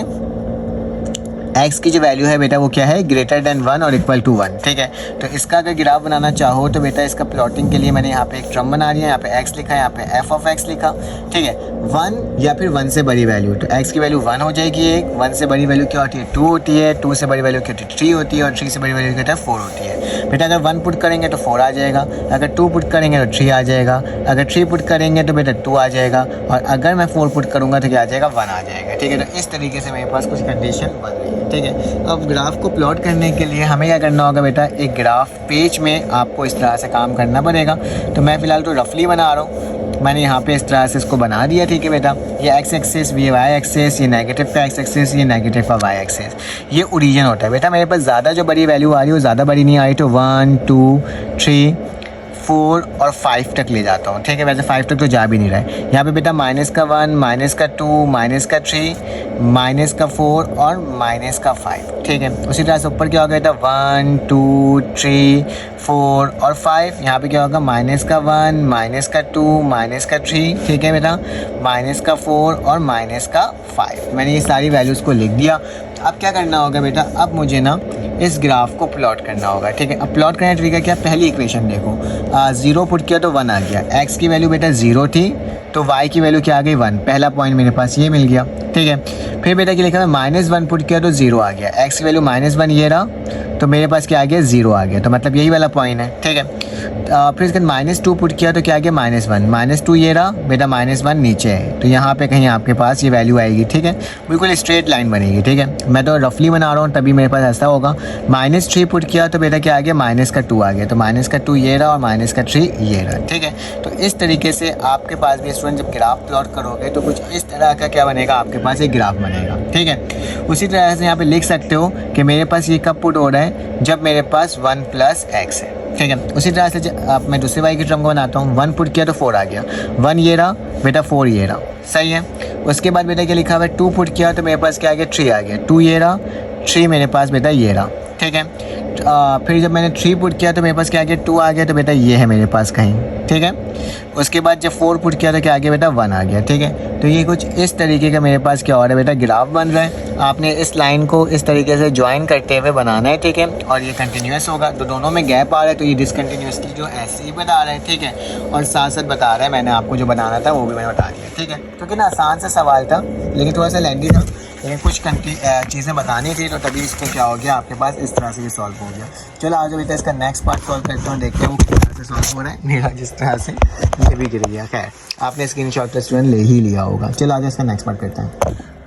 x की जो वैल्यू है बेटा वो क्या है, ग्रेटर देन 1 और इक्वल टू 1, ठीक है। तो इसका अगर ग्राफ बनाना चाहो तो बेटा इसका प्लॉटिंग के लिए मैंने यहाँ पे एक ट्रम बना रही है, यहाँ पे x लिखा है, यहाँ पे f ऑफ x लिखा, ठीक है। 1 या फिर 1 से बड़ी वैल्यू, तो x की वैल्यू 1 हो जाएगी एक, 1 से बड़ी वैल्यू क्या होती है, 2 होती है, 2 से बड़ी वैल्यू क्या होती है, 3 होती है, और 3 से बड़ी वैल्यू क्या होता है, 4 होती है। बेटा अगर 1 पुट करेंगे तो 4 आ जाएगा, अगर 2 पुट करेंगे तो 3 आ जाएगा, अगर 3 पुट करेंगे तो बेटा 2 आ जाएगा, और अगर मैं 4 पुट करूँगा तो क्या आ जाएगा, 1 आ जाएगा, ठीक है। तो इस तरीके से मेरे पास कुछ कंडीशन बन रही है, ठीक है। अब ग्राफ को प्लॉट करने के लिए हमें क्या करना होगा बेटा, एक ग्राफ पेज में आपको इस तरह से काम करना पड़ेगा। तो मैं फ़िलहाल तो रफली बना रहा हूँ, मैंने यहाँ पे इस तरह से इसको बना दिया, ठीक है बेटा। ये x एक्सिस, ये y एक्सिस, ये नेगेटिव का x एक्सिस, ये नेगेटिव का y एक्सिस, ये ओरिजिन होता है बेटा। मेरे पास ज़्यादा जो बड़ी वैल्यू आ रही है वो ज़्यादा बड़ी नहीं आ रही, तो 1 2 3 4 और 5 तक ले जाता हूँ, ठीक है। वैसे 5 तक तो जा भी नहीं रहा है। यहाँ पे बेटा माइनस का 1, माइनस का 2, माइनस का 3, माइनस का 4 और माइनस का 5, ठीक है। उसी तरह से ऊपर क्या होगा बेटा, 1 2 3 4 और 5। यहाँ पे क्या होगा, माइनस का 1, माइनस का 2, माइनस का 3, ठीक है बेटा, माइनस का 4 और माइनस का 5। मैंने ये सारी वैल्यूज़ को लिख दिया। अब क्या करना होगा बेटा, अब मुझे ना इस ग्राफ को प्लॉट करना होगा, ठीक है। अब प्लॉट करने का तरीका क्या, पहली इक्वेशन देखो, 0 पुट किया तो 1 आ गया, x की वैल्यू बेटा 0 थी तो y की वैल्यू क्या आ गई, 1, पहला पॉइंट मेरे पास ये मिल गया, ठीक है। फिर बेटा क्या लिखा है, -1 पुट किया तो 0 आ गया, x की वैल्यू -1 ये रहा तो मेरे पास क्या आ गया, 0 आ गया, तो मतलब यही वाला पॉइंट है, ठीक है। फिर इसके बाद -2 पुट किया तो क्या आ गया, -1, -2 ये रहा बेटा, -1 नीचे है, तो यहाँ पे कहीं आपके पास ये वैल्यू आएगी, ठीक है। बिल्कुल स्ट्रेट लाइन बनेगी, ठीक है। मैं तो रफली बना रहा हूँ तभी मेरे पास ऐसा होगा। -3 पुट किया तो बेटा क्या आ गया, -2 आ गया, तो -2 ये रहा और -3 ये रहा, ठीक है। तो इस तरीके से आपके पास भी स्टूडेंट जब ग्राफ प्लॉट करोगे तो कुछ इस तरह का क्या बनेगा, आपके पास एक ग्राफ बनेगा, ठीक है। उसी तरह से यहाँ पे लिख सकते हो कि मेरे पास ये कब पुट हो रहा है, जब मेरे पास 1 प्लस एक्स है, ठीक है। उसी तरह से अब मैं दूसरे वाई की टर्म को बनाता हूँ, 1 पुट किया तो 4 आ गया, 1 ये रहा बेटा, 4 ये रहा, सही है। उसके बाद बेटा क्या लिखा हुआ है, 2 पुट किया तो मेरे पास क्या आ गया, 3 आ गया, 2 ये रहा, 3 मेरे पास बेटा ये रहा, ठीक है। फिर जब मैंने 3 पुट किया तो मेरे पास क्या आ गया 2 आ गया, तो बेटा ये है मेरे पास कहीं, ठीक है। उसके बाद जब 4 पुट किया तो क्या आ गया बेटा 1 आ गया, ठीक है। तो ये कुछ इस तरीके का मेरे पास क्या हो रहा है बेटा ग्राफ बन रहा है। आपने इस लाइन को इस तरीके से ज्वाइन करते हुए बनाना है, ठीक है। और ये कंटिन्यूस होगा, तो दोनों में गैप आ रहा है तो ये डिसकंटिन्यूसली जो ऐसे ही बता रहा है, ठीक है। और साथ साथ बता रहा है, मैंने आपको जो बनाना था वो भी मैंने बता दिया, ठीक है। क्योंकि ना आसान सा सवाल था लेकिन थोड़ा सा लेंदी था, लेकिन कुछ चीज़ें बतानी थी, तो तभी इसको क्या हो गया आपके पास इस तरह से ये सॉल्व हो गया। चलो आज बेटा इसका नेक्स्ट पार्ट सॉल्व करता हूँ, देखते हैं वो किस तरह से सॉल्व हो रहा है। मेरा जिस तरह से ये भी गिर गया, खैर आपने स्क्रीनशॉट तो स्टूडेंट ले ही लिया होगा। चलो आज इसका नेक्स्ट पार्ट करते हैं।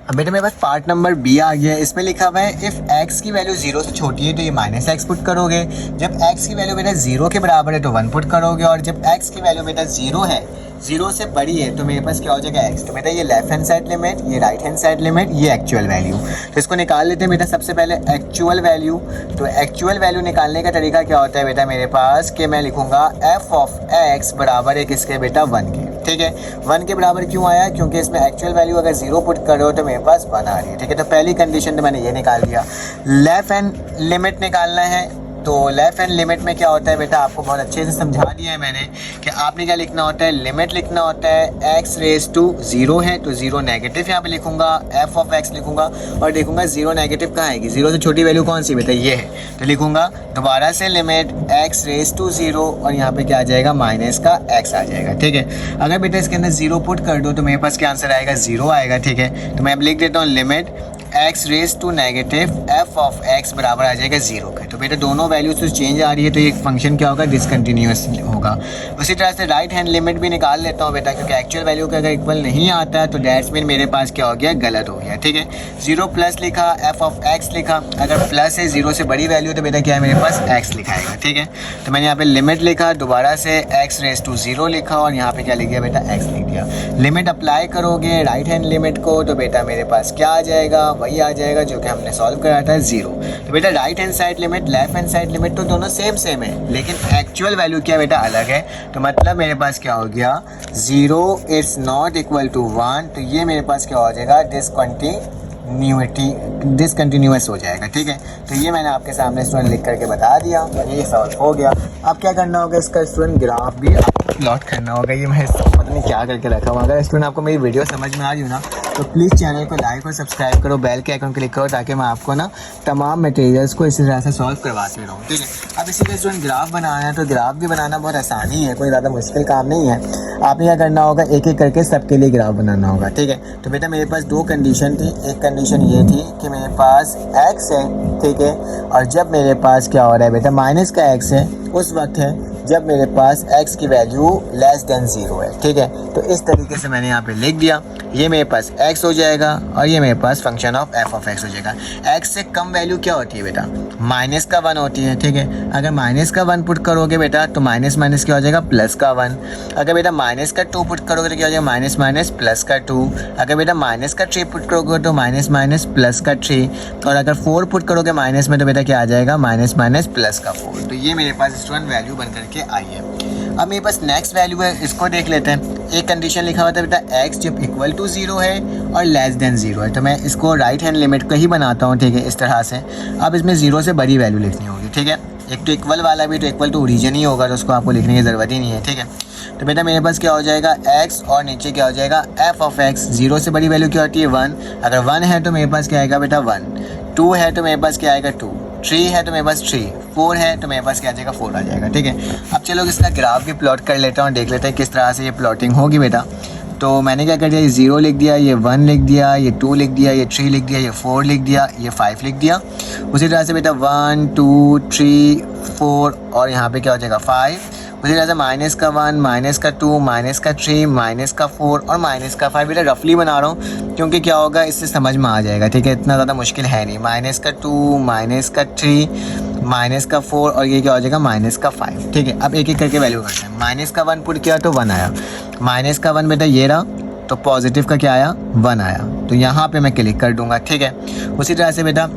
अब बेटा मेरे पास पार्ट नंबर बी आ गया है। इसमें लिखा हुआ है इफ़ x की वैल्यू 0 से छोटी है तो ये -x पुट करोगे, जब x की वैल्यू बेटा 0 के बराबर है तो 1 पुट करोगे, और जब x की वैल्यू बेटा 0 है, 0 से बड़ी है तो मेरे पास क्या हो जाएगा x। तो बेटा ये लेफ्ट हैंड साइड लिमिट, ये राइट हैंड साइड लिमिट, ये एक्चुअल वैल्यू। तो इसको निकाल लेते हैं बेटा। सबसे पहले एक्चुअल वैल्यू, तो एक्चुअल वैल्यू निकालने का तरीका क्या होता है बेटा मेरे पास कि मैं लिखूंगा f ऑफ x बराबर है किसके बेटा 1 के, ठीक है। 1 के बराबर क्यों आया, क्योंकि इसमें एक्चुअल वैल्यू अगर 0 पुट करो तो मेरे पास 1 आ रही है, ठीक है। तो पहली कंडीशन तो मैंने ये निकाल दिया। लेफ्ट हैंड लिमिट निकालना है, तो लेफ्ट हैंड लिमिट में क्या होता है बेटा आपको बहुत अच्छे से समझा दिया है मैंने कि आपने क्या लिखना होता है, लिमिट लिखना होता है x रेज टू 0 है तो 0 नेगेटिव यहाँ पे लिखूंगा, f ऑफ x लिखूंगा और देखूंगा 0 नेगेटिव कहाँ आएगी, 0 से छोटी वैल्यू कौन सी बेटा ये है, तो लिखूंगा दोबारा से लिमिट x रेज टू 0 और यहाँ पे क्या आ जाएगा माइनस का x आ जाएगा, ठीक है। अगर बेटा इसके अंदर 0 पुट कर दो तो मेरे पास क्या आंसर आएगा 0 आएगा, ठीक है। तो मैं अब लिख देता हूँ limit x raise to negative f of x बराबर आ जाएगा 0 के। तो बेटा दोनों वैल्यूज तो चेंज आ रही है तो ये फंक्शन क्या होगा डिसकंटिन्यूअस होगा। उसी तरह से राइट हैंड लिमिट भी निकाल लेता हूँ बेटा, क्योंकि एक्चुअल वैल्यू का अगर इक्वल नहीं आता है तो दैट्स मीन मेरे पास क्या हो गया गलत हो गया, ठीक है। 0 प्लस लिखा, f ऑफ x लिखा, अगर प्लस है 0 से बड़ी वैल्यू तो बेटा क्या है मेरे पास x लिखाएगा, ठीक है। तो मैंने यहाँ पे लिमिट लिखा, दोबारा से x रेज टू 0 लिखा और यहाँ पे क्या लिख दिया बेटा x लिख दिया। लिमिट अप्लाई करोगे राइट हैंड लिमिट को तो बेटा मेरे पास क्या आ जाएगा, वही आ जाएगा जो कि हमने सॉल्व कराया था 0। तो बेटा right hand side limit left hand side limit तो दोनों सेम है, लेकिन एक्चुअल वैल्यू क्या बेटा अलग है। तो मतलब मेरे पास क्या हो गया 0 इज नॉट इक्वल टू 1, तो ये मेरे पास क्या हो जाएगा डिसकंटिन्यूअस हो जाएगा, ठीक है। तो ये मैंने आपके सामने स्टूडेंट लिख करके बता दिया और ये सॉल्व हो गया। अब क्या करना होगा, इसका स्टूडेंट ग्राफ भी आपको प्लॉट करना होगा। ये मैं पता नहीं क्या करके रखा हूँ। अगर स्टूडेंट आपको मेरी वीडियो समझ में आ रही हो ना तो प्लीज़ चैनल को लाइक और सब्सक्राइब करो, बेल के आइकन क्लिक करो ताकि मैं आपको ना तमाम मटेरियल्स को इसी तरह से सॉल्व करवाते रहूँ, ठीक है। अब इसी का स्टूडेंट ग्राफ बनाना है तो ग्राफ भी बनाना बहुत आसानी है, कोई ज़्यादा मुश्किल काम नहीं है। आपने क्या करना होगा एक एक करके सबके लिए ग्राफ बनाना होगा, ठीक है। तो बेटा मेरे पास 2 कंडीशन थी। एक कंडीशन ये थी कि मेरे पास x है, ठीक है, और जब मेरे पास क्या हो रहा है बेटा माइनस का x है उस वक्त है जब मेरे पास x की वैल्यू लेस देन 0 है, ठीक है। तो इस तरीके से मैंने यहाँ पे लिख दिया, ये मेरे पास x हो जाएगा और ये मेरे पास function of f of x हो जाएगा। x से कम वैल्यू क्या होती है बेटा माइनस का 1 होती है, ठीक है। अगर माइनस का 1 पुट करोगे बेटा तो माइनस माइनस क्या हो जाएगा प्लस का 1। अगर बेटा माइनस का 2 पुट करोगे तो क्या हो जाएगा माइनस माइनस प्लस का 2। अगर बेटा माइनस का 3 पुट करोगे तो माइनस माइनस प्लस का 3, और अगर 4 पुट करोगे माइनस में तो बेटा क्या आ जाएगा माइनस माइनस प्लस का 4। तो ये मेरे पास स्टूडेंट वैल्यू बन करके आई है। अब मेरे पास नेक्स्ट वैल्यू है, इसको देख लेते हैं। एक कंडीशन लिखा हुआ था बेटा x जब इक्वल टू 0 है और लेस देन 0 है, तो मैं इसको राइट हैंड लिमिट को ही बनाता हूँ, ठीक है, इस तरह से। अब इसमें 0 से बड़ी वैल्यू लिखनी होगी, ठीक है। एक तो इक्वल वाला भी तो इक्वल टू ओरिजिन ही होगा तो उसको आपको लिखने की ज़रूरत ही नहीं है, ठीक है। तो बेटा मेरे पास क्या हो जाएगा x और नीचे क्या हो जाएगा f ऑफ x। 0 से बड़ी वैल्यू क्या होती है 1, अगर 1 है तो मेरे पास क्या आएगा बेटा 1, 2 है तो मेरे पास क्या आएगा 2, 3 है तो मेरे पास 3, 4 है तो मेरे पास क्या आ जाएगा 4 आ जाएगा, ठीक है। अब चलो इसका ग्राफ भी प्लॉट कर लेता हूँ, देख लेते हैं किस तरह से ये प्लॉटिंग होगी बेटा। तो मैंने क्या कर दिया, ये 0 लिख दिया, ये 1 लिख दिया, ये 2 लिख दिया, ये 3 लिख दिया, ये 4 लिख दिया, ये 5 लिख दिया। उसी तरह से बेटा 1 2 3 4 और यहाँ पे क्या हो जाएगा 5। उसी तरह से माइनस का 1, माइनस का 2, माइनस का 3, माइनस का 4 और माइनस का 5। बेटा रफली बना रहा हूँ क्योंकि क्या होगा इससे समझ में आ जाएगा, ठीक है, इतना ज़्यादा मुश्किल है नहीं। माइनस का 2, माइनस का 3, माइनस का 4 और ये क्या हो जाएगा माइनस का 5, ठीक है। अब एक एक करके वैल्यू करते हैं। माइनस का 1 पुट किया तो 1 आया, माइनस का 1 बेटा ये रहा तो पॉजिटिव का क्या आया 1 आया, तो यहाँ पे मैं क्लिक कर दूंगा, ठीक है। उसी तरह से बेटा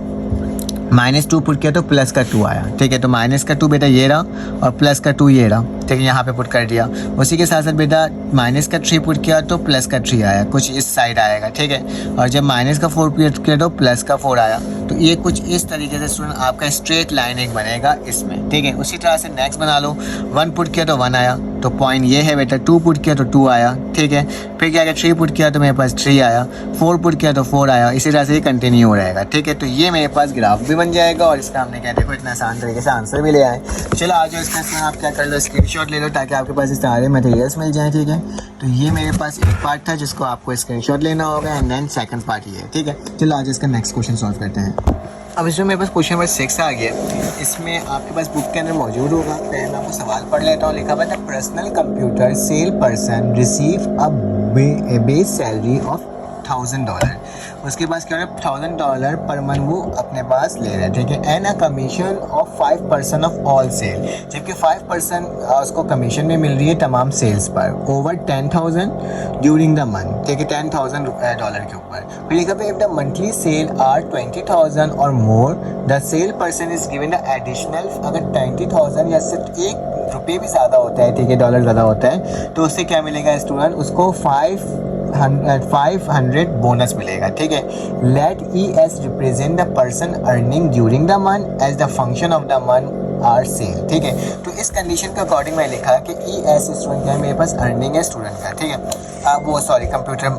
-2 पुट किया तो प्लस का 2 आया, ठीक है। तो माइनस का 2 बेटा ये रहा और प्लस का 2 ये रहा, ठीक है, यहाँ पे पुट कर दिया। उसी के साथ साथ बेटा माइनस का 3 पुट किया तो प्लस का 3 आया, कुछ इस साइड आएगा, ठीक है। और जब माइनस का 4 पुट किया तो प्लस का 4 आया। तो ये कुछ इस तरीके से स्टूडेंट आपका स्ट्रेट लाइन एक बनेगा इसमें, ठीक है। उसी तरह से नेक्स्ट बना लो, 1 पुट किया तो 1 आया, तो पॉइंट ये है बेटा। 2 पुट किया तो 2 आया, ठीक है। फिर क्या 3 पुट किया तो मेरे पास 3 आया, 4 पुट किया तो 4 आया। इसी तरह से ये कंटिन्यू रहेगा, ठीक है। तो ये मेरे पास ग्राफ भी बन जाएगा और इसका हमने क्या देखो इतना आसान तरीके से आंसर भी ले आए। चलो आ जाओ, इसका आप क्या कर लो, स्क्रीनशॉट ले लो ताकि आपके पास इस सारे मटेरियल्स मिल जाएँ, ठीक है। तो ये मेरे पास एक पार्ट था जिसको आपको स्क्रीनशॉट लेना होगा एंड देन सेकंड पार्ट ये है, ठीक है। चलो आज इसका नेक्स्ट क्वेश्चन सॉल्व करते हैं। अब इसमें मेरे पास क्वेश्चन नंबर 6 आ गया। इसमें आपके पास बुक के अंदर मौजूद होगा। पहले मैं आपको सवाल पढ़ लेता हूँ। लिखा हुआ है personal computer cell person receive a base salary of $1000। उसके पास क्या है $1000 पर मंथ वो अपने पास ले रहे हैं, ठीक है। And a commission of 5% of all sale, जबकि 5% उसको कमीशन में मिल रही है तमाम सेल्स पर ओवर 10,000 ड्यूरिंग द मंथ, ठीक है, $10,000 के ऊपर। फिर लिखा है if the monthly sale are 20,000 और more the sale person is given the additional. अगर 20,000 या सिर्फ ₹1 भी ज़्यादा होता है, ठीक है, डॉलर ज़्यादा होता है, तो उससे क्या मिलेगा स्टूडेंट, उसको 500 बोनस मिलेगा, ठीक है। Let ES represent the person earning during the month as the function of the month are sale, ठीक है। तो इस कंडीशन के अकॉर्डिंग मैं लिखा कि ES स्टूडेंट क्या है मेरे पास अर्निंग है स्टूडेंट का, ठीक है। वो सॉरी कंप्यूटर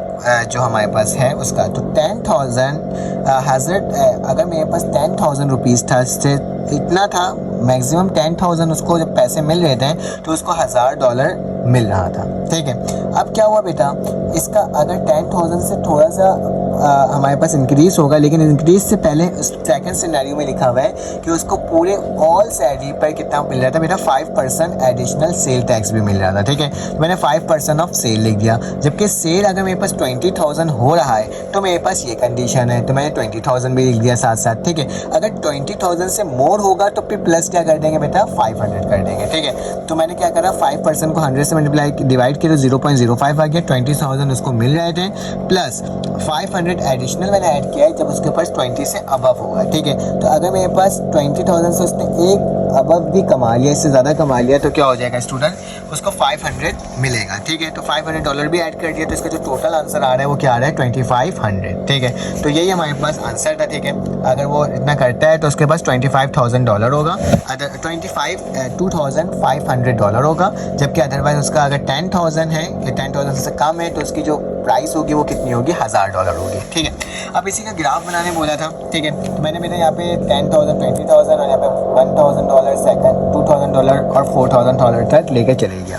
जो हमारे पास है उसका। तो 10,000 अगर मेरे पास 10,000 रुपीज़ था, इससे इतना था मैक्सिमम 10,000 उसको जब पैसे मिल रहे थे तो उसको $1000 मिल रहा था, ठीक है। अब क्या हुआ बेटा, इसका अगर 10,000 से थोड़ा सा हमारे पास इंक्रीज होगा, लेकिन इंक्रीज से पहले सेकंड सिनेरियो में लिखा हुआ है कि उसको पूरे ऑल सैलरी पर कितना मिल रहा था बेटा, 5% एडिशनल सेल टैक्स भी मिल रहा था, ठीक है। तो मैंने 5% ऑफ सेल लिख दिया। जबकि सेल अगर मेरे पास 20,000 हो रहा है तो मेरे पास ये कंडीशन है, तो मैंने 20,000 भी लिख दिया साथ साथ, ठीक है। अगर 20,000 से मोर होगा तो फिर प्लस क्या कर देंगे बेटा, 500 कर देंगे, ठीक है। तो मैंने क्या करा, 5% को 100 से मल्टीप्लाई डिवाइड किया तो 0.05 आ गया। 20,000 उसको मिल रहे थे प्लस 500 एडिशनल मैंने ऐड किया है जब उसके पास 20 से अबव होगा, ठीक है। तो अगर मेरे पास 20,000 से उसने एक अबव भी कमा लिया, इससे ज़्यादा कमा लिया, तो क्या हो जाएगा स्टूडेंट, उसको 500 मिलेगा, ठीक है। तो $500 भी ऐड कर दिया, तो इसका जो टोटल आंसर आ रहा है वो क्या आ रहा है, 2500, ठीक है। तो यही हमारे पास आंसर था, ठीक है। अगर वो इतना करता है तो उसके पास $25,000 होगा, अदर 2,500 होगा। जबकि अदरवाइज उसका अगर 10,000 है या 10,000 से कम है तो उसकी जो प्राइस होगी वो कितनी होगी, $1000 होगी, ठीक है। अब इसी का ग्राफ बनाने बोला था, ठीक है। तो मैंने यहाँ पे 10,000, 20,000 और यहाँ पे $1,000 सेकंड, $2,000 और $4,000 तक लेकर चले गया।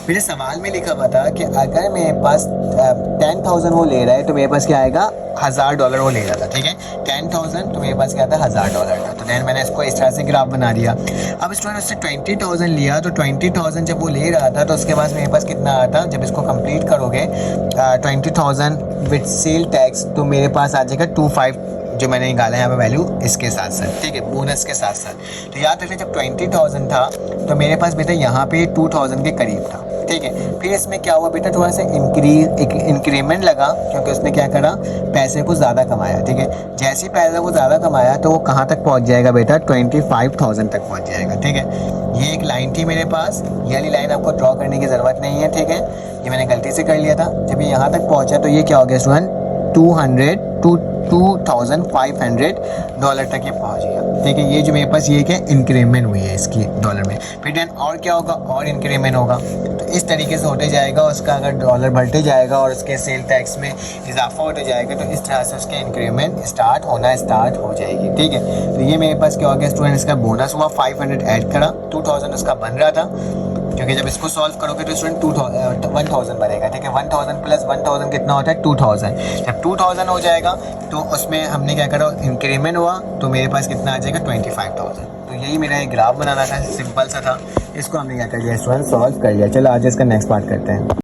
मेरे सवाल में लिखा हुआ था कि अगर मेरे पास 10,000 वो ले रहा है तो मेरे पास क्या आएगा, $1000 वो ले रहा था, ठीक है। 10,000 तो मेरे पास क्या था, $1000 था। तो देन मैंने इसको इस तरह से ग्राफ बना दिया। अब स्टूडेंट उससे 20,000 लिया, तो 20,000 जब वो ले रहा था तो उसके पास मेरे पास कितना आता, जब इसको कंप्लीट करोगे 20,000 विद सेल टैक्स, तो मेरे पास आ जाएगा 25 जो मैंने निकाला है यहाँ पे वैल्यू इसके साथ साथ, ठीक है, बोनस के साथ साथ। तो याद रखिए जब 20,000 था तो मेरे पास बेटा यहाँ पे 2,000 के करीब था, ठीक है। फिर इसमें क्या हुआ बेटा, थोड़ा सा इंक्रीमेंट लगा क्योंकि उसने क्या करा, पैसे को ज़्यादा कमाया, ठीक है। जैसे ही पैसे को ज़्यादा कमाया तो वो कहाँ तक पहुँच जाएगा बेटा, 25,000 तक पहुँच जाएगा, ठीक है। ये एक लाइन थी मेरे पास, ये वाली लाइन आपको ड्रॉ करने की ज़रूरत नहीं है, ठीक है। ये मैंने गलती से कर लिया था। जब ये यहाँ तक पहुँचा तो ये क्या हो गया स्टूडेंट, $2,500 तक ये पहुंच गया, ठीक है। ये जो मेरे पास ये क्या इंक्रीमेंट हुई है इसकी डॉलर में। फिर देन और क्या होगा, और इंक्रीमेंट होगा। तो इस तरीके से होते जाएगा उसका, अगर डॉलर बढ़ते जाएगा और उसके सेल टैक्स में इजाफा होते जाएगा तो इस तरह से उसके इंक्रीमेंट स्टार्ट हो जाएगी, ठीक है। तो ये मेरे पास क्या हो गया स्टूडेंट, इसका बोनस हुआ, 500 ऐड करा, 2,000 उसका बन रहा था, क्योंकि जब इसको सॉल्व करोगे तो स्टूडेंट 1,000 बनेगा, ठीक है। 1,000 प्लस 1,000 कितना होता है, 2,000। जब 2,000 हो जाएगा तो उसमें हमने क्या करा, इंक्रीमेंट हुआ, तो मेरे पास कितना आ जाएगा, 25,000। तो यही मेरा एक ग्राफ बनाना था, सिंपल सा था। इसको हमने क्या कर लिया स्टूडेंट, सॉल्व कर लिया। चलो आज इसका नेक्स्ट पार्ट करते हैं।